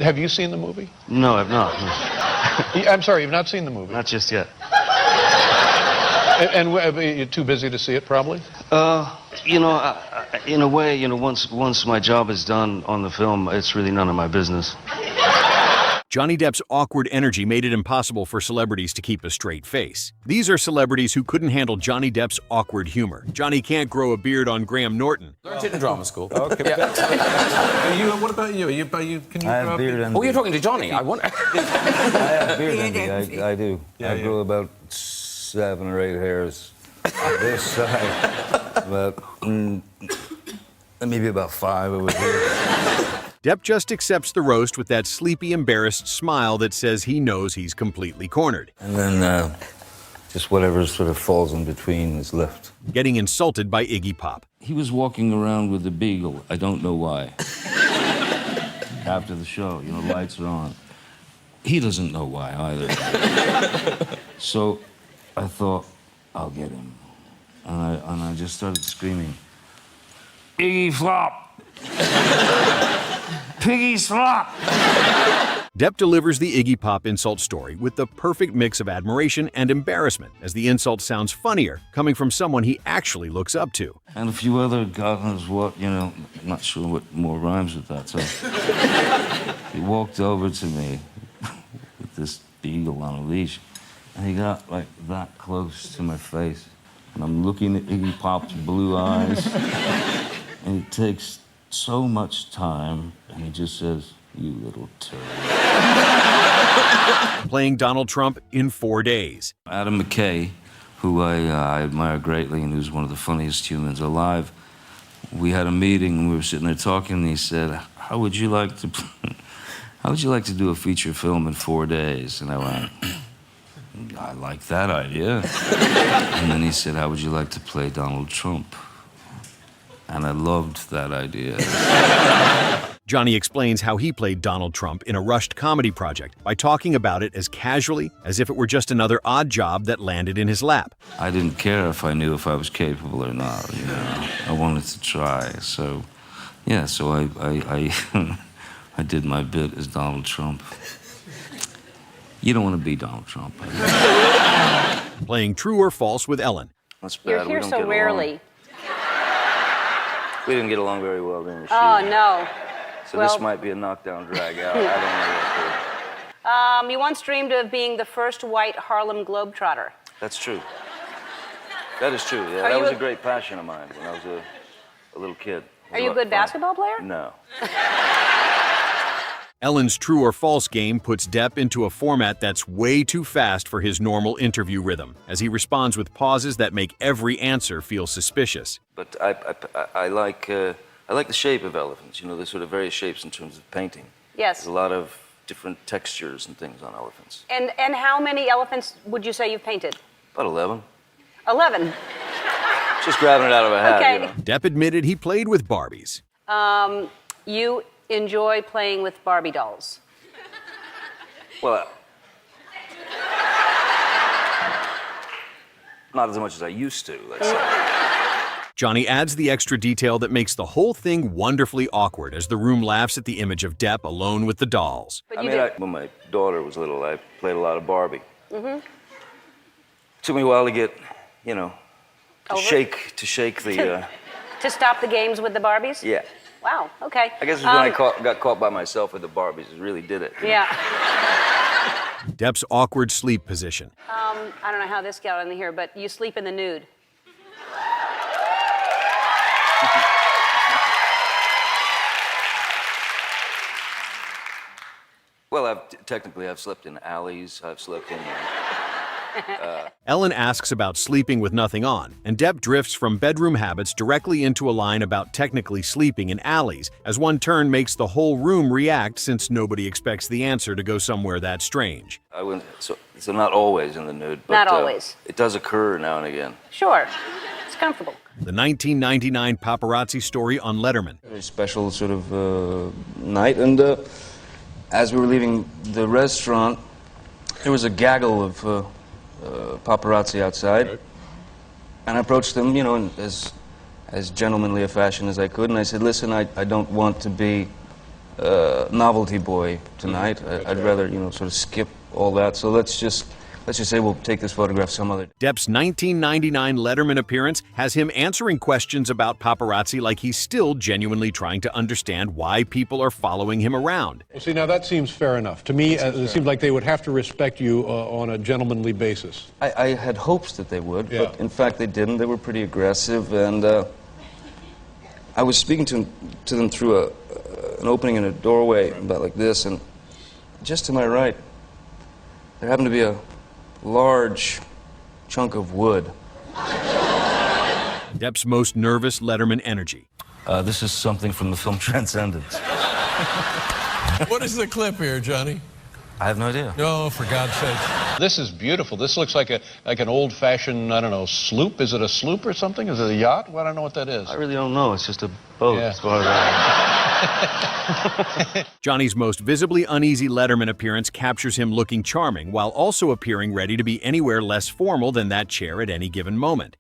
Have you seen the movie? No, I've not. I'm sorry, you've not seen the movie? Not just yet. And you're too busy to see it, probably? You know, in a way, you know, once my job is done on the film, it's really none of my business. Johnny Depp's awkward energy made it impossible for celebrities to keep a straight face. These are celebrities who couldn't handle Johnny Depp's awkward humor. Johnny can't grow a beard on Graham Norton. Learned it in drama school. Okay. Yeah. What about you? Can you I have beard envy. Oh, you're talking to Johnny. I wonder. I have beard envy. I do. Yeah, I grew about 7 or 8 hairs on this side, but maybe about 5 over here. Depp just accepts the roast with that sleepy, embarrassed smile that says he knows he's completely cornered. And then just whatever sort of falls in between is left. Getting insulted by Iggy Pop. He was walking around with the beagle. I don't know why. After the show, you know, lights are on. He doesn't know why either. So I thought, I'll get him. And I just started screaming, Iggy Flop! Piggy Slop! Depp delivers the Iggy Pop insult story with the perfect mix of admiration and embarrassment, as the insult sounds funnier coming from someone he actually looks up to. And a few other God knows what, you know, I'm not sure what more rhymes with that. So he walked over to me with this beagle on a leash, and he got like that close to my face. And I'm looking at Iggy Pop's blue eyes, and it takes so much time, and he just says, you little turd. Playing Donald Trump in 4 days. Adam McKay, who I admire greatly and who's one of the funniest humans alive, we had a meeting and we were sitting there talking, and he said, how would you like to do a feature film in 4 days? And I went, I like that idea. And then he said, how would you like to play Donald Trump? And I loved that idea. Johnny explains how he played Donald Trump in a rushed comedy project by talking about it as casually as if it were just another odd job that landed in his lap. I didn't care if I knew if I was capable or not, you know. I wanted to try, so, yeah, so I I did my bit as Donald Trump. You don't want to be Donald Trump. Playing True or False with Ellen. That's bad. You're here so rarely. We didn't get along very well during the shoot. Oh, no. So this might be a knockdown drag out. I don't know. You once dreamed of being the first white Harlem Globetrotter. That's true. That is true. Yeah, that was a great passion of mine when I was a little kid. Are you a good basketball player? No. Ellen's True or False game puts Depp into a format that's way too fast for his normal interview rhythm, as he responds with pauses that make every answer feel suspicious. But I like the shape of elephants. You know, there's sort of various shapes in terms of painting. Yes. There's a lot of different textures and things on elephants. And how many elephants would you say you've painted? About 11. 11. Just grabbing it out of a hat. Okay. You know. Depp admitted he played with Barbies. You enjoy playing with Barbie dolls. Well, not as much as I used to, let's say. Johnny adds the extra detail that makes the whole thing wonderfully awkward as the room laughs at the image of Depp alone with the dolls. But When my daughter was little, I played a lot of Barbie. Mm-hmm. Took me a while to get, you know, to shake the... To stop the games with the Barbies? Yeah. Wow, okay. I guess it was when I got caught by myself with the Barbies. It really did it. Yeah. Depp's awkward sleep position. I don't know how this got in here, but you sleep in the nude. Well, technically I've slept in alleys. I've slept in... Ellen asks about sleeping with nothing on, and Depp drifts from bedroom habits directly into a line about technically sleeping in alleys, as one turn makes the whole room react since nobody expects the answer to go somewhere that strange. I wouldn't, so not always in the nude, but Not always. It does occur now and again. Sure. It's comfortable. The 1999 Paparazzi story on Letterman. Very special sort of night, and as we were leaving the restaurant, there was a gaggle of paparazzi outside, and I approached them, you know, in as gentlemanly a fashion as I could, and I said, listen, I don't want to be novelty boy tonight. I'd rather, you know, sort of skip all that. So let's just say we'll take this photograph some other day. Depp's 1999 Letterman appearance has him answering questions about paparazzi like he's still genuinely trying to understand why people are following him around. Well, see, now that seems fair enough. To me, it seems like they would have to respect you on a gentlemanly basis. I had hopes that they would, Yeah. but in fact they didn't. They were pretty aggressive, and I was speaking to them through an opening in a doorway about like this, and just to my right, there happened to be a large chunk of wood. Depp's most nervous Letterman energy. This is something from the film Transcendence. What is the clip here, Johnny? I have no idea. Oh, for God's sake. This is beautiful. This looks like an old-fashioned, I don't know, sloop. Is it a sloop or something? Is it a yacht? Well, I don't know what that is. I really don't know. It's just a boat, Yeah. as far as I Johnny's most visibly uneasy Letterman appearance captures him looking charming while also appearing ready to be anywhere less formal than that chair at any given moment.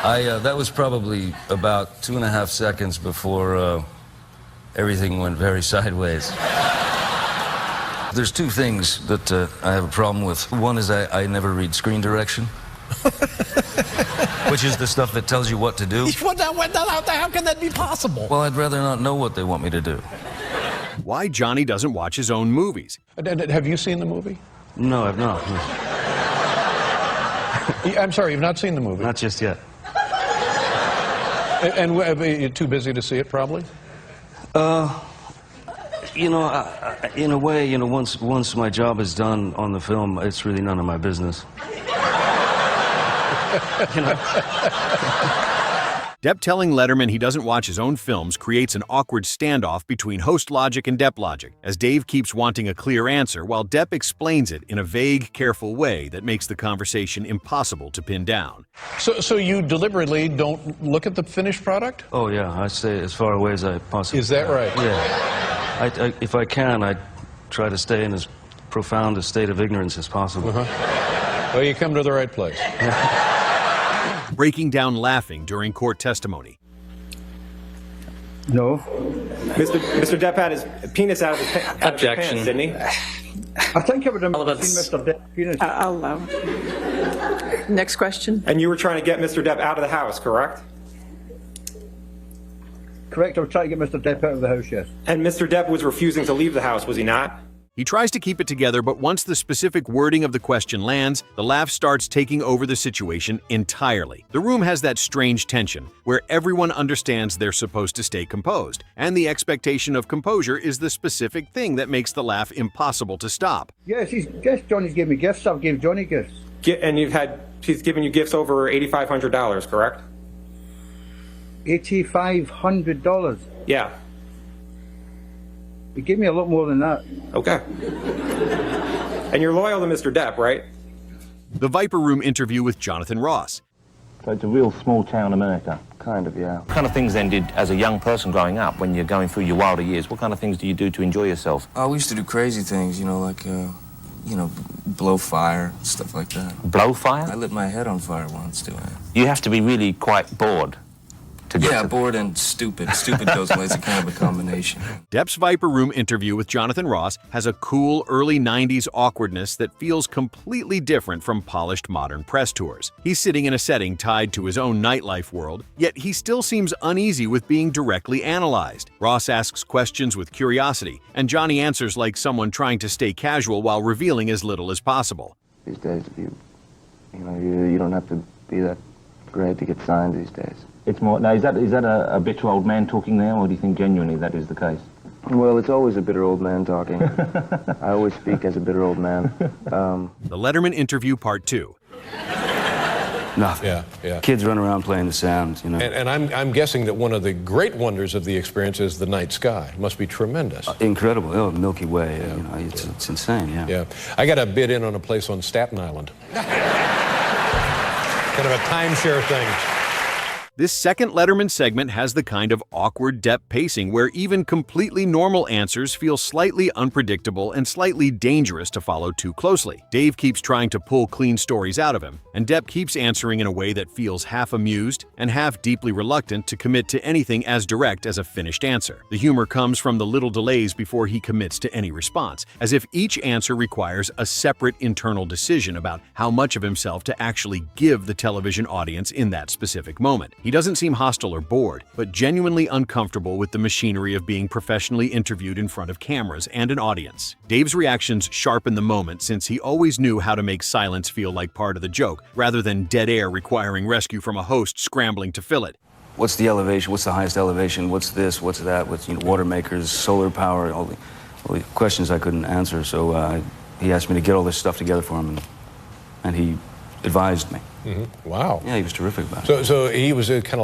that was probably about 2.5 seconds before everything went very sideways. There's two things that I have a problem with. One is I never read screen direction, which is the stuff that tells you what to do. How can that be possible? Well, I'd rather not know what they want me to do. Why Johnny doesn't watch his own movies. Have you seen the movie? No, I've not. I'm sorry, you've not seen the movie? Not just yet. And you're too busy to see it, probably? You know, in a way, you know, once my job is done on the film, it's really none of my business. You know? Depp telling Letterman he doesn't watch his own films creates an awkward standoff between host logic and Depp logic, as Dave keeps wanting a clear answer while Depp explains it in a vague, careful way that makes the conversation impossible to pin down. So you deliberately don't look at the finished product? Oh, yeah, I stay as far away as I possibly Is that can. right? Yeah. If I can, I try to stay in as profound a state of ignorance as possible. Well, you come to the right place. Breaking down laughing during court testimony. No. Mr. Depp had his penis out of his Objection. pants, didn't he? I think it would have been Mr. Depp's penis. I'll allow it. Next question. And you were trying to get Mr. Depp out of the house, correct? Correct, I was trying to get Mr. Depp out of the house, yes. And Mr. Depp was refusing to leave the house, was he not? He tries to keep it together, but once the specific wording of the question lands, the laugh starts taking over the situation entirely. The room has that strange tension, where everyone understands they're supposed to stay composed, and the expectation of composure is the specific thing that makes the laugh impossible to stop. Yes, Johnny's gave me gifts, I've given Johnny gifts. And he's given you gifts over $8,500, correct? $8,500. Yeah. He gave me a lot more than that. Okay. And you're loyal to Mr. Depp, right? The Viper Room interview with Jonathan Ross. So it's a real small town America. Kind of, yeah. What kind of things then did, as a young person growing up, when you're going through your wilder years, what kind of things do you do to enjoy yourself? Oh, we used to do crazy things, you know, like, you know, blow fire, stuff like that. Blow fire? I lit my head on fire once doing it. You have to be really quite bored to get to... bored and stupid. Stupid goes away. It's a kind of a combination. Depp's Viper Room interview with Jonathan Ross has a cool early 90s awkwardness that feels completely different from polished modern press tours. He's sitting in a setting tied to his own nightlife world, yet he still seems uneasy with being directly analyzed. Ross asks questions with curiosity, and Johnny answers like someone trying to stay casual while revealing as little as possible. These days, you don't have to be that great to get signed these days. It's more, now, is that a bitter old man talking there, or do you think genuinely that is the case? Well, it's always a bitter old man talking. I always speak as a bitter old man. The Letterman interview part 2. Nothing. Yeah. Kids run around playing the sound, you know. And I'm guessing that one of the great wonders of the experience is the night sky. It must be tremendous. Incredible. Oh, the Milky Way. You know, it's insane, yeah. Yeah. I got a bid in on a place on Staten Island. Kind of a timeshare thing. This second Letterman segment has the kind of awkward Depp pacing where even completely normal answers feel slightly unpredictable and slightly dangerous to follow too closely. Dave keeps trying to pull clean stories out of him, and Depp keeps answering in a way that feels half amused and half deeply reluctant to commit to anything as direct as a finished answer. The humor comes from the little delays before he commits to any response, as if each answer requires a separate internal decision about how much of himself to actually give the television audience in that specific moment. He doesn't seem hostile or bored, but genuinely uncomfortable with the machinery of being professionally interviewed in front of cameras and an audience. Dave's reactions sharpen the moment since he always knew how to make silence feel like part of the joke, rather than dead air requiring rescue from a host scrambling to fill it. What's the elevation? What's the highest elevation? What's this? What's that? What's, water makers, solar power, all the questions I couldn't answer. So he asked me to get all this stuff together for him, and he advised me. Mm-hmm. Wow. Yeah, he was terrific about it. So he was kind of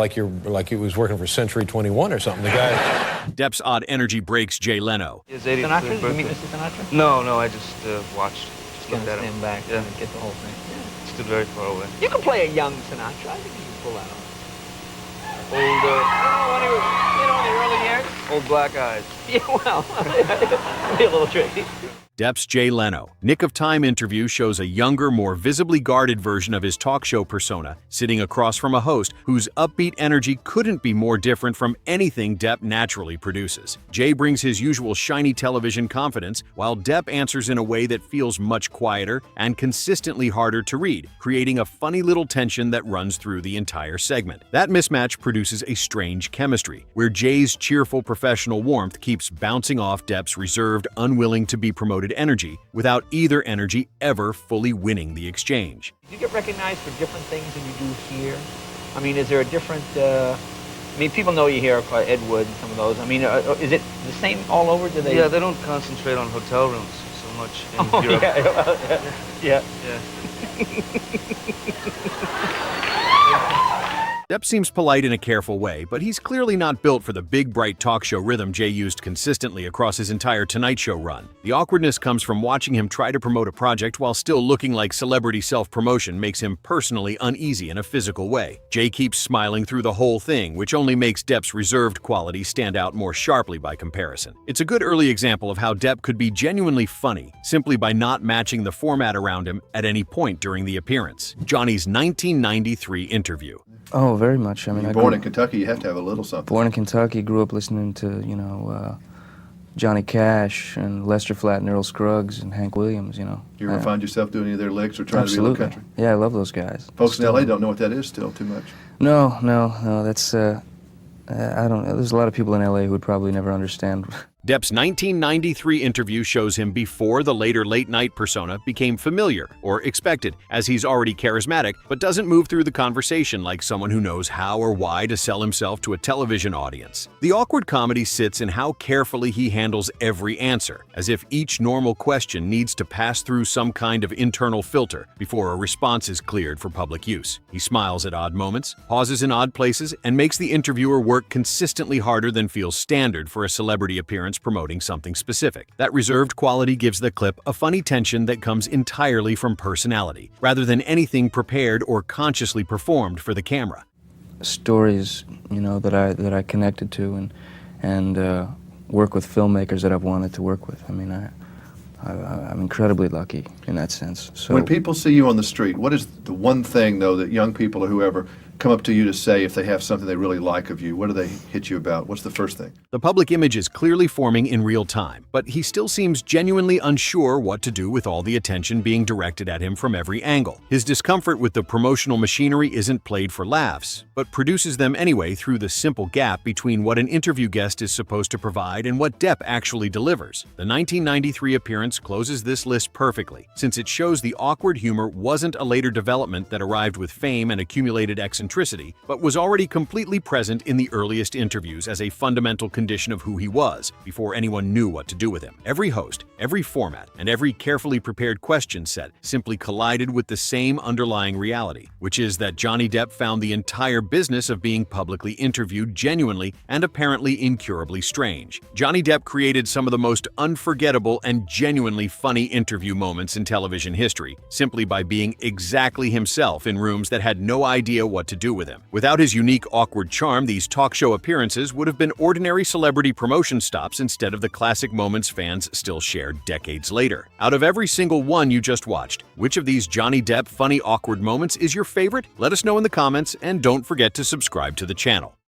like he was working for Century 21 or something. The guy. Depp's odd energy breaks Jay Leno. Sinatra? Did you meet Mr. Sinatra? No, I just watched. Just looked at him. Stand back and get the whole thing. Yeah. Stood very far away. You can play a young Sinatra. I think you can pull that off. Old, when he was, in the early years. old black eyes. Yeah, well, be a little tricky. Depp's Jay Leno. Nick of Time interview shows a younger, more visibly guarded version of his talk show persona, sitting across from a host whose upbeat energy couldn't be more different from anything Depp naturally produces. Jay brings his usual shiny television confidence, while Depp answers in a way that feels much quieter and consistently harder to read, creating a funny little tension that runs through the entire segment. That mismatch produces a strange chemistry, where Jay's cheerful professional warmth keeps bouncing off Depp's reserved, unwilling to be promoted energy, without either energy ever fully winning the exchange. Do you get recognized for different things than you do here? I mean, is there a different, I mean, people know you here, Ed Wood and some of those. I mean, is it the same all over? Do they? Yeah, they don't concentrate on hotel rooms so much in Europe. Yeah. Depp seems polite in a careful way, but he's clearly not built for the big, bright talk show rhythm Jay used consistently across his entire Tonight Show run. The awkwardness comes from watching him try to promote a project while still looking like celebrity self-promotion makes him personally uneasy in a physical way. Jay keeps smiling through the whole thing, which only makes Depp's reserved qualities stand out more sharply by comparison. It's a good early example of how Depp could be genuinely funny, simply by not matching the format around him at any point during the appearance. Johnny's 1993 interview. Oh, very much. I mean, You're born in Kentucky, you have to have a little something. Born in Kentucky, grew up listening to, Johnny Cash and Lester Flatt and Earl Scruggs and Hank Williams, You ever find yourself doing any of their licks or trying Absolutely. to be a little country? Yeah, I love those guys. Folks in L.A. don't know what that is still too much. No, that's, I don't know. There's a lot of people in L.A. who would probably never understand. Depp's 1993 interview shows him before the later late-night persona became familiar or expected, as he's already charismatic but doesn't move through the conversation like someone who knows how or why to sell himself to a television audience. The awkward comedy sits in how carefully he handles every answer, as if each normal question needs to pass through some kind of internal filter before a response is cleared for public use. He smiles at odd moments, pauses in odd places, and makes the interviewer work consistently harder than feels standard for a celebrity appearance promoting something specific. That reserved quality gives the clip a funny tension that comes entirely from personality, rather than anything prepared or consciously performed for the camera. Stories, that I connected to and work with filmmakers that I've wanted to work with. I mean, I'm incredibly lucky in that sense. So when people see you on the street, what is the one thing, though, that young people or whoever come up to you to say if they have something they really like of you? What do they hit you about? What's the first thing? The public image is clearly forming in real time, but he still seems genuinely unsure what to do with all the attention being directed at him from every angle. His discomfort with the promotional machinery isn't played for laughs, but produces them anyway through the simple gap between what an interview guest is supposed to provide and what Depp actually delivers. The 1993 appearance closes this list perfectly, since it shows the awkward humor wasn't a later development that arrived with fame and accumulated eccentricity, but was already completely present in the earliest interviews as a fundamental condition of who he was, before anyone knew what to do with him. Every host, every format, and every carefully prepared question set simply collided with the same underlying reality, which is that Johnny Depp found the entire business of being publicly interviewed genuinely and apparently incurably strange. Johnny Depp created some of the most unforgettable and genuinely funny interview moments in television history, simply by being exactly himself in rooms that had no idea what to do with him. Without his unique, awkward charm, these talk show appearances would have been ordinary celebrity promotion stops instead of the classic moments fans still share decades later. Out of every single one you just watched, which of these Johnny Depp funny, awkward moments is your favorite? Let us know in the comments, and don't forget to subscribe to the channel.